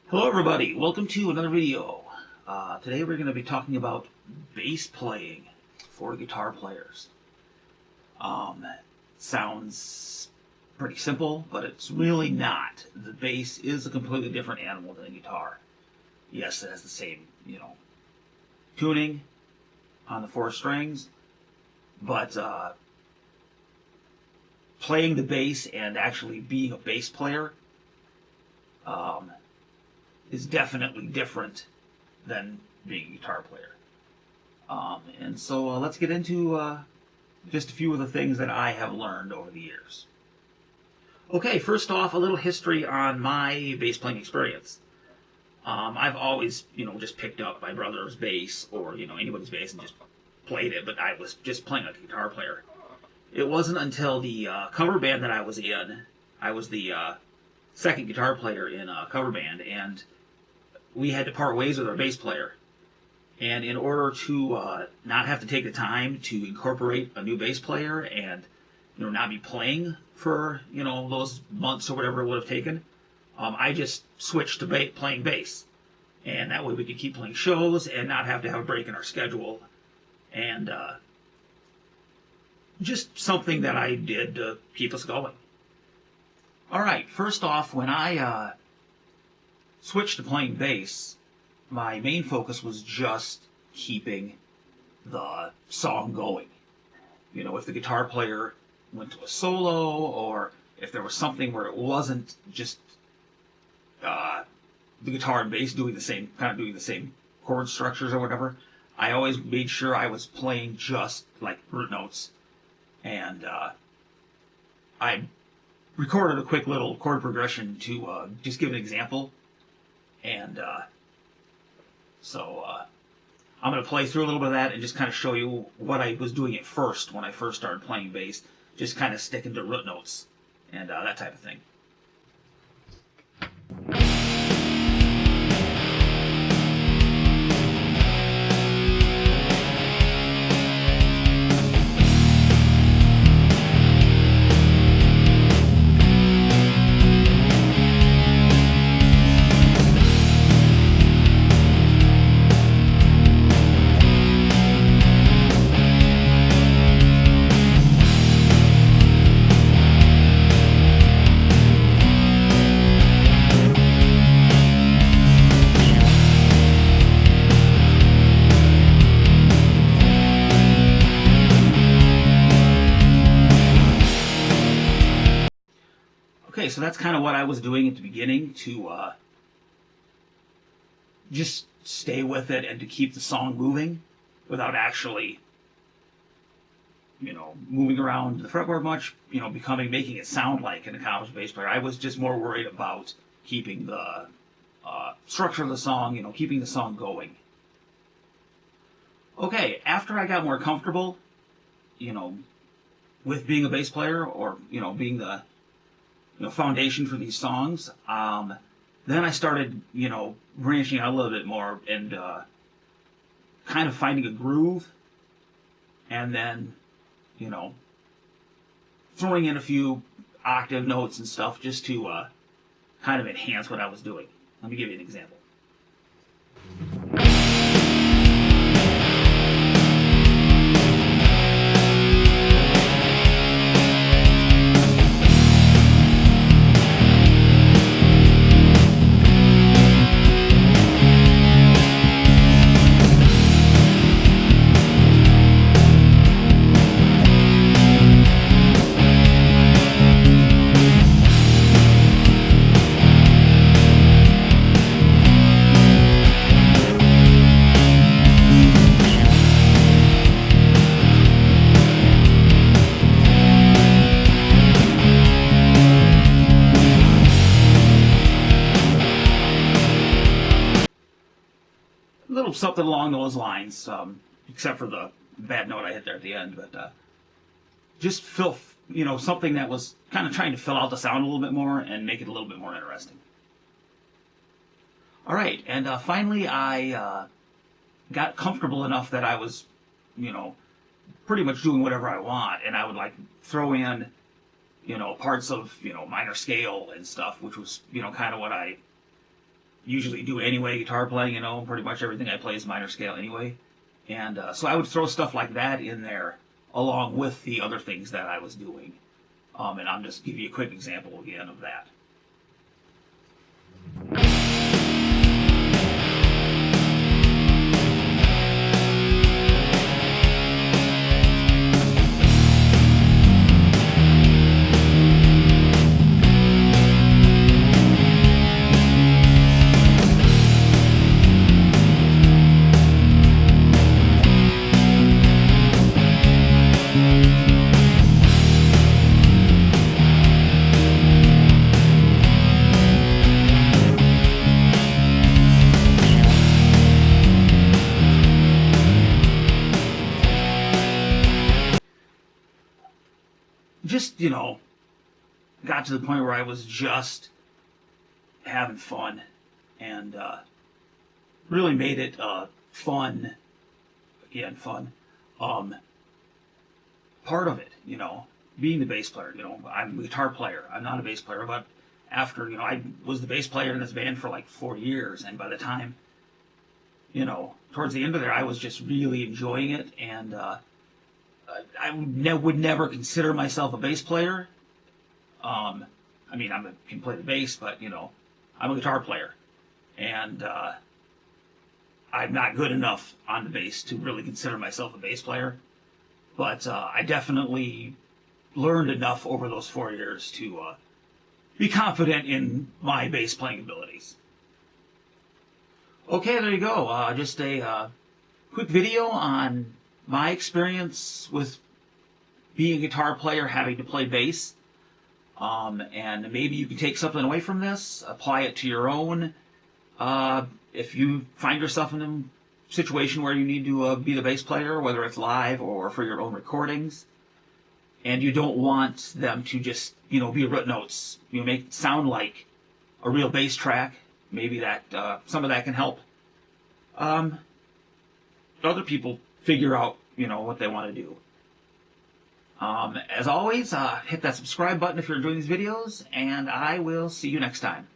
Hello everybody, welcome to another video. Today we're going to be talking about bass playing for guitar players. Sounds pretty simple, but it's really not. The bass is a completely different animal than a guitar. Yes, it has the same, tuning on the four strings, but playing the bass and actually being a bass player is definitely different than being a guitar player. And so let's get into just a few of the things that I have learned over the years. Okay, first off, a little history on my bass playing experience. I've always, just picked up my brother's bass or, anybody's bass and just played it, but I was just playing like a guitar player. It wasn't until the cover band that I was in, I was the second guitar player in a cover band, and we had to part ways with our bass player. And in order to not have to take the time to incorporate a new bass player and not be playing for those months or whatever it would have taken, I just switched to playing bass, and that way we could keep playing shows and not have to have a break in our schedule. And just something that I did to keep us going. All right, first off, when I switched to playing bass, my main focus was just keeping the song going. If the guitar player went to a solo, or if there was something where it wasn't just the guitar and bass doing the same chord structures or whatever, I always made sure I was playing just like root notes. And I recorded a quick little chord progression to just give an example. And so I'm going to play through a little bit of that and just kind of show you what I was doing at first when I first started playing bass, just kind of sticking to root notes and that type of thing. Okay, so that's kind of what I was doing at the beginning to just stay with it and to keep the song moving without actually, moving around the fretboard much, making it sound like an accomplished bass player. I was just more worried about keeping the structure of the song, keeping the song going. Okay, after I got more comfortable, with being a bass player or, being the foundation for these songs, then I started, branching out a little bit more and kind of finding a groove, and then, throwing in a few octave notes and stuff just to kind of enhance what I was doing. Let me give you an example. Little something along those lines, except for the bad note I hit there at the end, but just something that was kind of trying to fill out the sound a little bit more and make it a little bit more interesting. All right, and finally I got comfortable enough that I was, pretty much doing whatever I want, and I would like throw in, parts of, minor scale and stuff, which was, kind of what I usually do anyway, guitar playing, pretty much everything I play is minor scale anyway. And so I would throw stuff like that in there along with the other things that I was doing. And I'll just give you a quick example again of that. Just, got to the point where I was just having fun and really made it fun. Again, fun. Part of it, being the bass player. I'm a guitar player. I'm not a bass player, but after, I was the bass player in this band for like 4 years, and by the time, towards the end of there, I was just really enjoying it, and I would never consider myself a bass player. I mean, I can play the bass, but I'm a guitar player, and I'm not good enough on the bass to really consider myself a bass player. But I definitely learned enough over those 4 years to be confident in my bass playing abilities. Okay, there you go. Just a quick video on my experience with being a guitar player, having to play bass. And maybe you can take something away from this, apply it to your own. If you find yourself in a situation where you need to be the bass player, whether it's live or for your own recordings, and you don't want them to just, be root notes, make it sound like a real bass track, maybe that some of that can help other people figure out, what they want to do. As always, hit that subscribe button if you're enjoying these videos, and I will see you next time.